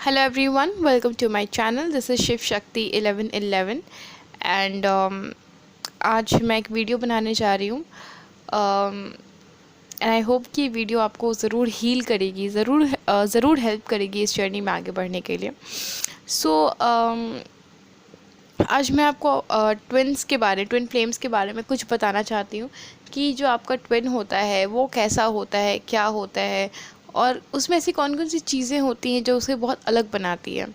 Hello everyone, welcome to my channel. This is Shiv Shakti 1111 and आज मैं एक वीडियो बनाने जा रही हूँ एंड आई होप कि वीडियो आपको ज़रूर हील करेगी, ज़रूर हेल्प करेगी इस जर्नी में आगे बढ़ने के लिए। आज मैं आपको ट्विन फ्लेम्स के बारे में कुछ बताना चाहती हूँ कि जो आपका ट्विन होता है वो कैसा होता है, क्या होता है और उसमें ऐसी कौन कौन सी चीज़ें होती हैं जो उसे बहुत अलग बनाती है।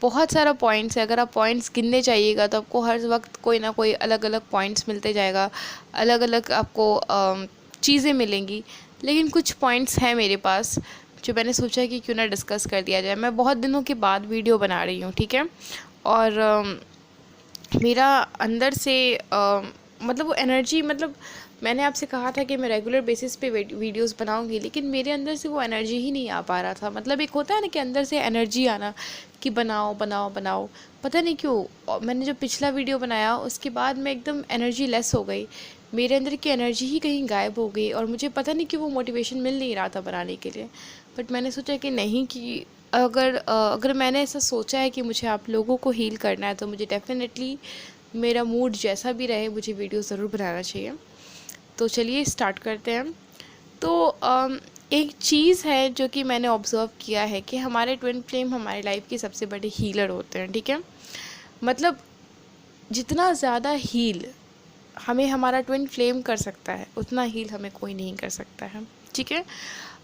बहुत सारा पॉइंट्स है। अगर आप पॉइंट्स गिनने चाहिएगा तो आपको हर वक्त कोई ना कोई अलग अलग पॉइंट्स मिलते जाएगा, अलग अलग आपको चीज़ें मिलेंगी। लेकिन कुछ पॉइंट्स हैं मेरे पास जो मैंने सोचा कि क्यों ना डिस्कस कर दिया जाए। मैं बहुत दिनों के बाद वीडियो बना रही हूँ, ठीक है। और मेरा अंदर से मतलब वो एनर्जी, मतलब मैंने आपसे कहा था कि मैं रेगुलर बेसिस पे वीडियोस बनाऊंगी, लेकिन मेरे अंदर से वो एनर्जी ही नहीं आ पा रहा था। मतलब एक होता है ना कि अंदर से एनर्जी आना कि बनाओ बनाओ बनाओ, पता नहीं क्यों। और मैंने जो पिछला वीडियो बनाया उसके बाद मैं एकदम एनर्जी लेस हो गई, मेरे अंदर की एनर्जी ही कहीं गायब हो गई और मुझे पता नहीं कि वो मोटिवेशन मिल नहीं रहा था बनाने के लिए। बट मैंने सोचा कि नहीं, कि अगर मैंने ऐसा सोचा है कि मुझे आप लोगों को हील करना है तो मुझे डेफिनेटली मेरा मूड जैसा भी रहे मुझे वीडियो ज़रूर बनाना चाहिए। तो चलिए स्टार्ट करते हैं। तो एक चीज़ है जो कि मैंने ऑब्ज़र्व किया है कि हमारे ट्विन फ्लेम हमारी लाइफ की सबसे बड़े हीलर होते हैं, ठीक है। मतलब जितना ज़्यादा हील हमें हमारा ट्विन फ्लेम कर सकता है उतना हील हमें कोई नहीं कर सकता है, ठीक है।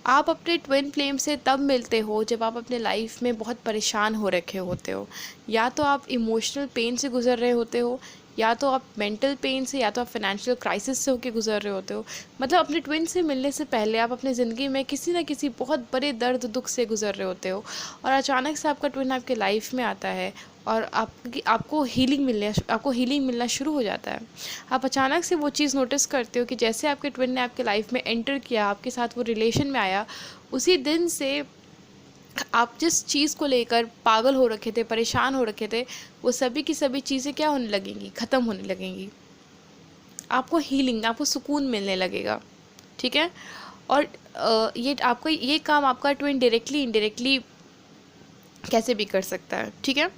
आप अपने ट्विन फ्लेम से तब मिलते हो जब आप अपने लाइफ में बहुत परेशान हो रखे होते हो, या तो आप इमोशनल पेन से गुजर रहे होते हो, या तो आप मेंटल पेन से, या तो आप फाइनेंशियल क्राइसिस से होकर गुजर रहे होते हो। मतलब अपने ट्विन से मिलने से पहले आप अपनी ज़िंदगी में किसी न किसी बहुत बड़े दर्द दुख से गुजर रहे होते हो, और अचानक से आपका ट्विन आपके लाइफ में आता है और आपको हीलिंग मिलना शुरू हो जाता है। आप अचानक से वो चीज़ नोटिस करते हो कि जैसे आपके ट्विन ने आपके लाइफ में एंटर किया, आपके साथ वो रिलेशन में आया, उसी दिन से आप जिस चीज़ को लेकर पागल हो रखे थे, परेशान हो रखे थे, वो सभी की सभी चीज़ें क्या होने लगेंगी, ख़त्म होने लगेंगी। आपको हीलिंग, आपको सुकून मिलने लगेगा, ठीक है। और ये काम आपका ट्विन डायरेक्टली इनडायरेक्टली कैसे भी कर सकता है, ठीक है।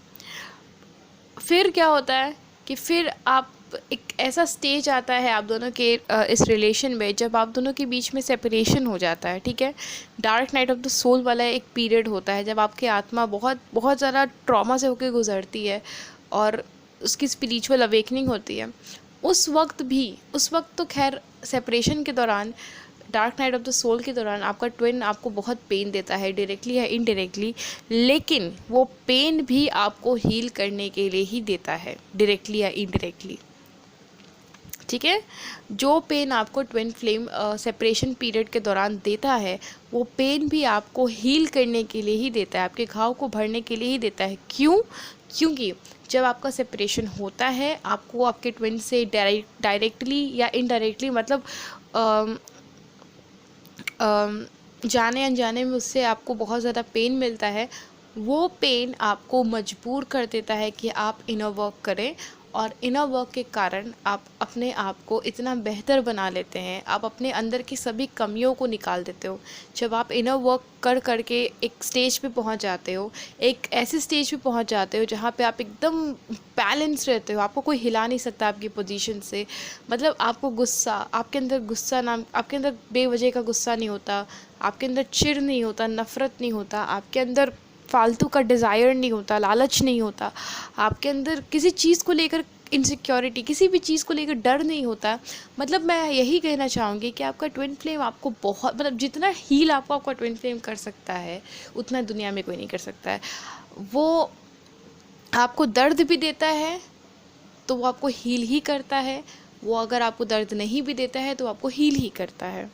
फिर क्या होता है कि फिर आप एक ऐसा स्टेज आता है आप दोनों के इस रिलेशन में जब आप दोनों के बीच में सेपरेशन हो जाता है, ठीक है। Dark night of the soul वाला एक पीरियड होता है जब आपकी आत्मा बहुत बहुत ज़्यादा ट्रॉमा से होकर गुजरती है और उसकी स्पिरिचुअल अवेकनिंग होती है। उस वक्त तो खैर सेपरेशन के दौरान, dark night of the soul के दौरान आपका ट्विन आपको बहुत पेन देता है, डायरेक्टली या इनडायरेक्टली। लेकिन वो पेन भी आपको हील करने के लिए ही देता है, डायरेक्टली या इनडायरेक्टली, ठीक है। जो पेन आपको ट्विन फ्लेम सेपरेशन पीरियड के दौरान देता है, वो पेन भी आपको हील करने के लिए ही देता है, आपके घाव को भरने के लिए ही देता है। क्यों? क्योंकि जब आपका सेपरेशन होता है आपको आपके ट्विन से डायरेक्टली या इनडायरेक्टली, मतलब जाने अनजाने में उससे आपको बहुत ज़्यादा पेन मिलता है। वो पेन आपको मजबूर कर देता है कि आप इनर वर्क करें, और इनर वर्क के कारण आप अपने आप को इतना बेहतर बना लेते हैं, आप अपने अंदर की सभी कमियों को निकाल देते हो। जब आप इनर वर्क कर करके एक स्टेज पे पहुंच जाते हो, एक ऐसे स्टेज पे पहुंच जाते हो जहाँ पे आप एकदम बैलेंस रहते हो, आपको कोई हिला नहीं सकता आपकी पोजीशन से। मतलब आपको गुस्सा, आपके अंदर बेवजह का गुस्सा नहीं होता, आपके अंदर चिढ़ नहीं होता, नफ़रत नहीं होता, आपके अंदर फालतू का डिज़ायर नहीं होता, लालच नहीं होता, आपके अंदर किसी चीज़ को लेकर इनसिक्योरिटी, किसी भी चीज़ को लेकर डर नहीं होता। मतलब मैं यही कहना चाहूँगी कि आपका ट्विन फ्लेम आपको बहुत, मतलब जितना हील आपको आपका ट्विन फ्लेम कर सकता है उतना दुनिया में कोई नहीं कर सकता है। वो आपको दर्द भी देता है तो वो आपको हील ही करता है, वो अगर आपको दर्द नहीं भी देता है तो आपको हील ही करता है।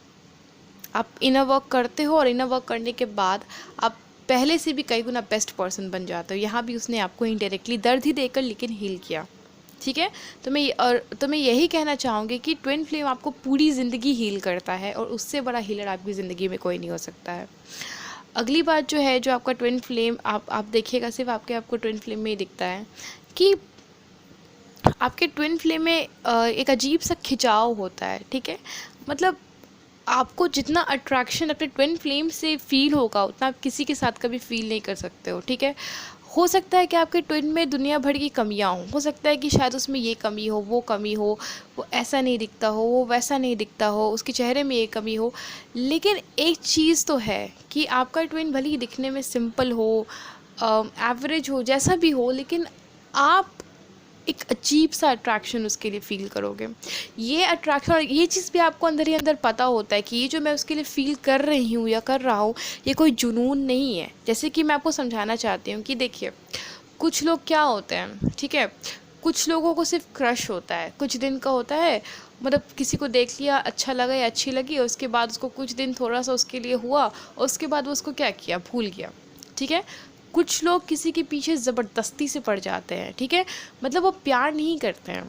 आप इनर वर्क करते हो और इनर वर्क करने के बाद आप पहले से भी कई गुना बेस्ट पर्सन बन जाते हो। यहाँ भी उसने आपको इनडायरेक्टली दर्द ही देकर लेकिन हील किया, ठीक है। तो मैं यही कहना चाहूँगी कि ट्विन फ्लेम आपको पूरी ज़िंदगी हील करता है और उससे बड़ा हीलर आपकी ज़िंदगी में कोई नहीं हो सकता है। अगली बात जो है, जो आपका ट्विन फ्लेम आप देखिएगा, सिर्फ आपको ट्विन फ्लेम में ही दिखता है कि आपके ट्विन फ्लेम में एक अजीब सा खिंचाव होता है, ठीक है। मतलब आपको जितना अट्रैक्शन अपने ट्विन फ्लेम से फील होगा उतना आप किसी के साथ कभी फील नहीं कर सकते हो, ठीक है। हो सकता है कि आपके ट्विन में दुनिया भर की कमियां हों, हो सकता है कि शायद उसमें ये कमी हो, वो कमी हो, वो ऐसा नहीं दिखता हो, वो वैसा नहीं दिखता हो, उसके चेहरे में ये कमी हो, लेकिन एक चीज़ तो है कि आपका ट्विन भले ही दिखने में सिंपल हो, एवरेज हो, जैसा भी हो, लेकिन आप एक अजीब सा अट्रैक्शन उसके लिए फ़ील करोगे। ये अट्रैक्शन और ये चीज़ भी आपको अंदर ही अंदर पता होता है कि ये जो मैं उसके लिए फ़ील कर रही हूँ या कर रहा हूँ, ये कोई जुनून नहीं है। जैसे कि मैं आपको समझाना चाहती हूँ कि देखिए, कुछ लोग क्या होते हैं, ठीक है, कुछ लोगों को सिर्फ क्रश होता है, कुछ दिन का होता है, मतलब किसी को देख लिया, अच्छा लगा या अच्छी लगी, और उसके बाद उसको कुछ दिन थोड़ा सा उसके लिए हुआ, और उसके बाद वो उसको क्या किया, भूल गया, ठीक है। कुछ लोग किसी के पीछे ज़बरदस्ती से पड़ जाते हैं, ठीक है, मतलब वो प्यार नहीं करते हैं,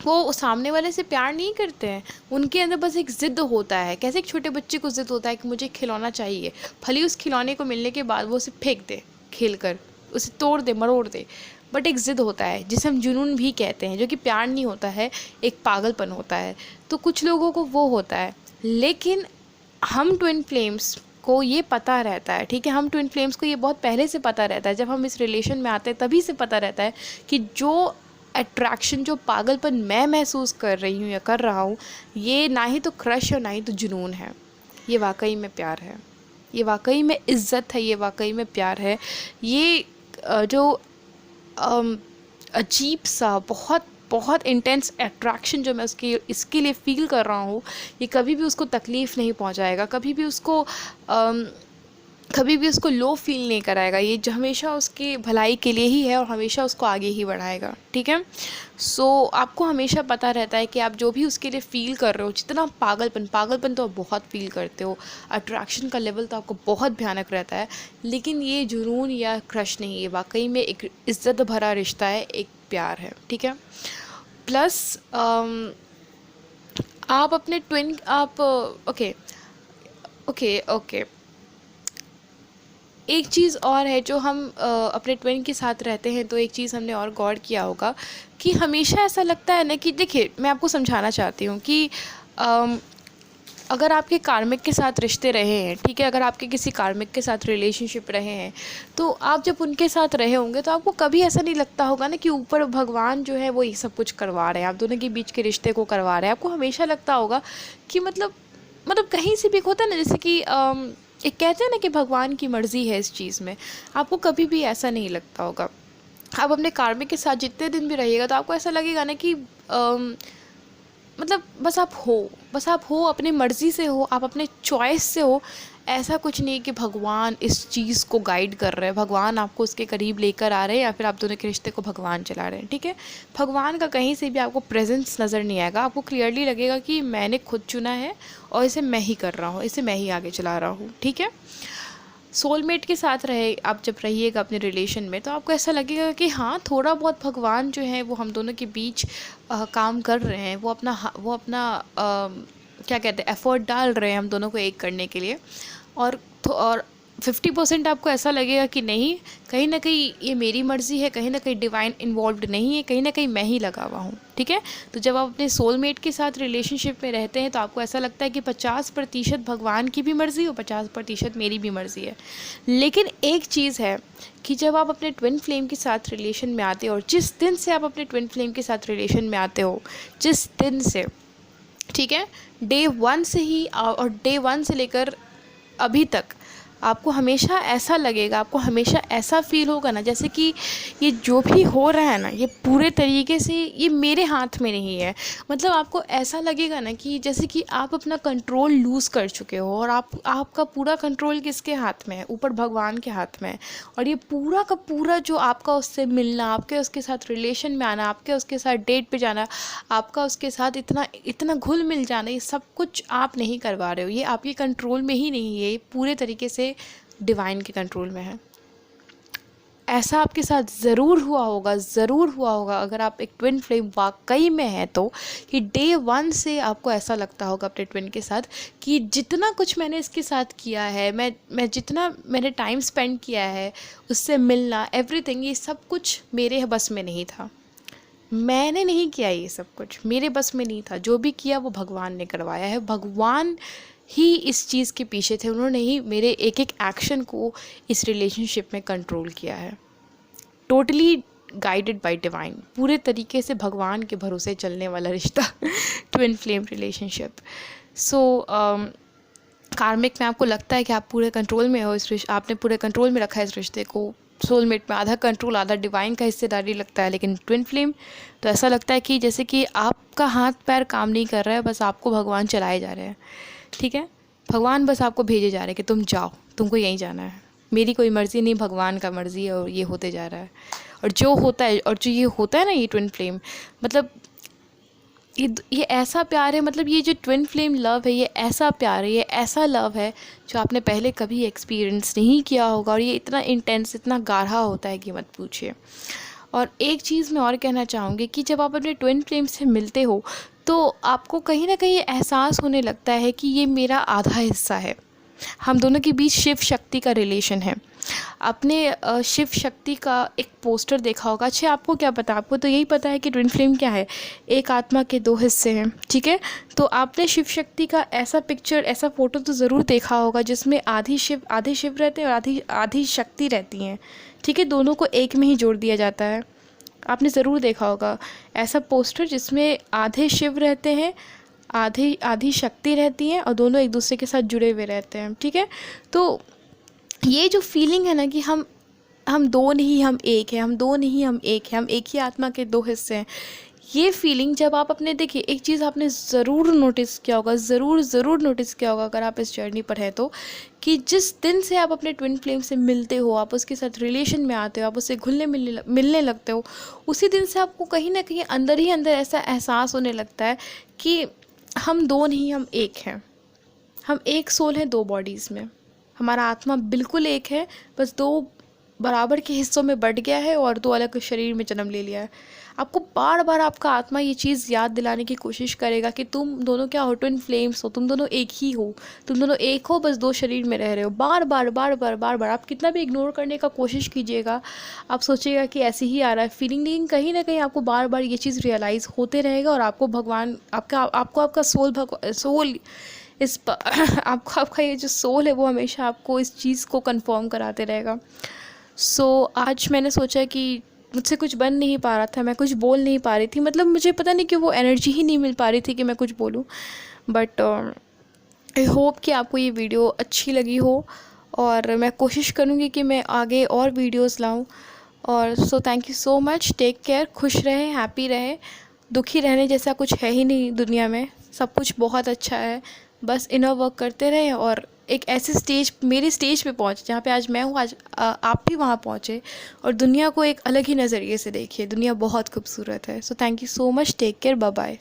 वो सामने वाले से प्यार नहीं करते हैं, उनके अंदर बस एक ज़िद होता है। कैसे एक छोटे बच्चे को ज़िद होता है कि मुझे खिलौना चाहिए, भले उस खिलौने को मिलने के बाद वो उसे फेंक दे, खेल कर उसे तोड़ दे, मरोड़ दे, बट एक ज़िद होता है जिसे हम जुनून भी कहते हैं, जो कि प्यार नहीं होता है, एक पागलपन होता है। तो कुछ लोगों को वो होता है, लेकिन हम ट्विन फ्लेम्स को ये पता रहता है, ठीक है, हम ट्विन फ्लेम्स को ये बहुत पहले से पता रहता है, जब हम इस रिलेशन में आते हैं तभी से पता रहता है कि जो अट्रैक्शन, जो पागलपन मैं महसूस कर रही हूँ या कर रहा हूँ, ये ना ही तो क्रश और ना ही तो जुनून है, ये वाकई में प्यार है, ये वाकई में इज़्ज़त है, ये वाकई में प्यार है। ये जो अजीब सा बहुत बहुत इंटेंस अट्रैक्शन जो मैं इसके लिए फ़ील कर रहा हूँ, ये कभी भी उसको तकलीफ़ नहीं पहुँचाएगा, कभी भी उसको लो फील नहीं कराएगा। ये जो हमेशा उसकी भलाई के लिए ही है और हमेशा उसको आगे ही बढ़ाएगा, ठीक है। सो आपको हमेशा पता रहता है कि आप जो भी उसके लिए फ़ील कर रहे हो, जितना पागलपन तो आप बहुत फ़ील करते हो, अट्रैक्शन का लेवल तो आपको बहुत भयानक रहता है, लेकिन ये जुनून या क्रश नहीं, ये वाकई में एक इज़्ज़त भरा रिश्ता है, एक प्यार है, ठीक है। प्लस आप अपने ट्विन आप ओके ओके ओके एक चीज़ और है जो हम अपने ट्विन के साथ रहते हैं, तो एक चीज़ हमने और गौर किया होगा कि हमेशा ऐसा लगता है ना कि देखिए, मैं आपको समझाना चाहती हूँ कि अगर आपके कार्मिक के साथ रिश्ते रहे हैं, ठीक है, अगर आपके किसी कार्मिक के साथ रिलेशनशिप रहे हैं, तो आप जब उनके साथ रहे होंगे तो आपको कभी ऐसा नहीं लगता होगा ना कि ऊपर भगवान जो है वो ये सब कुछ करवा रहे हैं, आप दोनों के बीच के रिश्ते को करवा रहे हैं। आपको हमेशा लगता होगा कि मतलब कहीं से भी होता है ना, जैसे कि एक कहते हैं ना कि भगवान की मर्ज़ी है इस चीज़ में, आपको कभी भी ऐसा नहीं लगता होगा। आप अपने कार्मिक के साथ जितने दिन भी रहिएगा तो आपको ऐसा लगेगा ना कि मतलब बस आप हो, अपनी मर्ज़ी से हो, आप अपने चॉइस से हो। ऐसा कुछ नहीं कि भगवान इस चीज़ को गाइड कर रहे हैं, भगवान आपको उसके करीब लेकर आ रहे हैं, या फिर आप दोनों के रिश्ते को भगवान चला रहे हैं, ठीक है। भगवान का कहीं से भी आपको प्रेजेंस नज़र नहीं आएगा, आपको क्लियरली लगेगा कि मैंने खुद चुना है और इसे मैं ही कर रहा हूँ, इसे मैं ही आगे चला रहा हूँ, ठीक है। सोलमेट के साथ आप जब रहिएगा अपने रिलेशन में, तो आपको ऐसा लगेगा कि हाँ, थोड़ा बहुत भगवान जो है वो हम दोनों के बीच काम कर रहे हैं, वो अपना क्या कहते हैं, एफर्ट डाल रहे हैं हम दोनों को एक करने के लिए। और 50% आपको ऐसा लगेगा कि नहीं, कहीं ना कहीं ये मेरी मर्ज़ी है, कहीं ना कहीं डिवाइन इन्वॉल्व्ड नहीं है, कहीं ना कहीं मैं ही लगा हुआ हूँ, ठीक है। तो जब आप अपने सोलमेट के साथ रिलेशनशिप में रहते हैं तो आपको ऐसा लगता है कि 50% भगवान की भी मर्ज़ी और 50% मेरी भी मर्ज़ी है। लेकिन एक चीज़ है कि जब आप अपने ट्विन फ्लेम के साथ रिलेशन में आते हो, और जिस दिन से आप अपने ट्विन फ्लेम के साथ रिलेशन में आते हो, जिस दिन से, ठीक है, डे 1 से ही, और डे 1 से लेकर अभी तक आपको हमेशा ऐसा लगेगा, आपको हमेशा ऐसा फील होगा ना जैसे कि ये जो भी हो रहा है ना, ये पूरे तरीके से ये मेरे हाथ में नहीं है। मतलब आपको ऐसा लगेगा ना कि जैसे कि आप अपना कंट्रोल लूज़ कर चुके हो, और आपका पूरा कंट्रोल किसके हाथ में है, ऊपर भगवान के हाथ में है। और ये पूरा का पूरा जो आपका उससे मिलना, आपके उसके साथ रिलेशन में आना, आपके उसके साथ डेट पे जाना, आपका उसके साथ इतना घुल मिल जाना, ये सब कुछ आप नहीं करवा रहे हो, ये आपके कंट्रोल में ही नहीं है, ये पूरे तरीके से डिवाइन के कंट्रोल में है। ऐसा आपके साथ ज़रूर हुआ होगा अगर आप एक ट्विन फ्लेम वाकई में है तो, कि डे 1 से आपको ऐसा लगता होगा अपने ट्विन के साथ कि जितना कुछ मैंने इसके साथ किया है, मैं जितना मैंने टाइम स्पेंड किया है, उससे मिलना, एवरीथिंग, ये सब कुछ मेरे बस में नहीं था। मैंने नहीं किया ये सब कुछ, मेरे बस में नहीं था। जो भी किया वो भगवान ने करवाया है। भगवान ही इस चीज़ के पीछे थे, उन्होंने ही मेरे एक एक एक्शन को इस रिलेशनशिप में कंट्रोल किया है। टोटली गाइडेड बाय डिवाइन, पूरे तरीके से भगवान के भरोसे चलने वाला रिश्ता ट्विन फ्लेम रिलेशनशिप। सो कार्मिक में आपको लगता है कि आप पूरे कंट्रोल में हो, इस रिश्ते आपने पूरे कंट्रोल में रखा है इस रिश्ते को। सोलमेट में आधा कंट्रोल आधा डिवाइन का हिस्सेदारी लगता है, लेकिन ट्विन फ्लेम तो ऐसा लगता है कि जैसे कि आपका हाथ पैर काम नहीं कर रहा है, बस आपको भगवान चलाए जा रहे हैं। ठीक है, भगवान बस आपको भेजे जा रहे हैं कि तुम जाओ, तुमको यहीं जाना है, मेरी कोई मर्ज़ी नहीं, भगवान का मर्ज़ी है, और ये होते जा रहा है। और जो होता है, और जो ये होता है ना, ये ट्विन फ्लेम, मतलब ये ऐसा प्यार है, मतलब ये जो ट्विन फ्लेम लव है, ये ऐसा प्यार है, ये ऐसा लव है जो आपने पहले कभी एक्सपीरियंस नहीं किया होगा। और ये इतना इंटेंस, इतना गाढ़ा होता है कि मत पूछिए। और एक चीज़ मैं और कहना चाहूँगी कि जब आप अपने ट्विन फ्लेम से मिलते हो तो आपको कहीं ना कहीं एहसास होने लगता है कि ये मेरा आधा हिस्सा है। हम दोनों के बीच शिव शक्ति का रिलेशन है। आपने शिव शक्ति का एक पोस्टर देखा होगा। अच्छा, आपको क्या पता, आपको तो यही पता है कि ट्विन फ्लेम क्या है, एक आत्मा के दो हिस्से हैं। ठीक है, तो आपने शिव शक्ति का ऐसा पिक्चर, ऐसा फ़ोटो तो ज़रूर देखा होगा जिसमें आधे शिव रहते हैं और आधी शक्ति रहती हैं। ठीक है, दोनों को एक में ही जोड़ दिया जाता है। आपने ज़रूर देखा होगा ऐसा पोस्टर जिसमें आधे शिव रहते हैं, आधी शक्ति रहती है, और दोनों एक दूसरे के साथ जुड़े हुए रहते हैं। ठीक है, तो ये जो फीलिंग है ना कि हम दो नहीं हम एक हैं, हम दो नहीं हम एक हैं, हम एक ही आत्मा के दो हिस्से हैं, ये फीलिंग जब आप अपने, देखिए एक चीज़ आपने ज़रूर नोटिस किया होगा, ज़रूर नोटिस किया होगा अगर आप इस जर्नी पर हैं तो, कि जिस दिन से आप अपने ट्विन फ्लेम से मिलते हो, आप उसके साथ रिलेशन में आते हो, आप उससे घुलने मिलने लगते हो, उसी दिन से आपको कहीं ना कहीं अंदर ही अंदर ऐसा एहसास होने लगता है कि हम दो नहीं हम एक हैं। हम एक सोल हैं दो बॉडीज़ में, हमारा आत्मा बिल्कुल एक है, बस दो बराबर के हिस्सों में बट गया है और दो अलग शरीर में जन्म ले लिया है। आपको बार बार आपका आत्मा ये चीज़ याद दिलाने की कोशिश करेगा कि तुम दोनों क्या हो, ट्विन फ्लेम्स हो, तुम दोनों एक ही हो, तुम दोनों एक हो, बस दो शरीर में रह रहे हो। बार बार बार बार बार बार आप कितना भी इग्नोर करने का कोशिश कीजिएगा, आप सोचिएगा कि ऐसे ही आ रहा है फीलिंग, लेकिन कहीं ना कहीं आपको बार बार ये चीज़ रियलाइज़ होते रहेगा, और आपको भगवान आपका सोल इस आपका ये जो सोल है वो हमेशा आपको इस चीज़ को कंफर्म कराते रहेगा। सो आज मैंने सोचा कि मुझसे कुछ बन नहीं पा रहा था, मैं कुछ बोल नहीं पा रही थी, मतलब मुझे पता नहीं क्यों वो एनर्जी ही नहीं मिल पा रही थी कि मैं कुछ बोलूं। बट आई होप कि आपको ये वीडियो अच्छी लगी हो, और मैं कोशिश करूँगी कि मैं आगे और वीडियोस लाऊं। और so thank you so much, take care, खुश रहें, हैप्पी रहें। दुखी रहने जैसा कुछ है ही नहीं दुनिया में, सब कुछ बहुत अच्छा है। बस इनर वर्क करते रहें और एक ऐसे स्टेज, मेरे स्टेज पे पहुँचे जहाँ पे आज मैं हूँ, आज आप भी वहाँ पहुँचे, और दुनिया को एक अलग ही नज़रिए से देखिए। दुनिया बहुत खूबसूरत है। So thank you so much, take care, bye bye.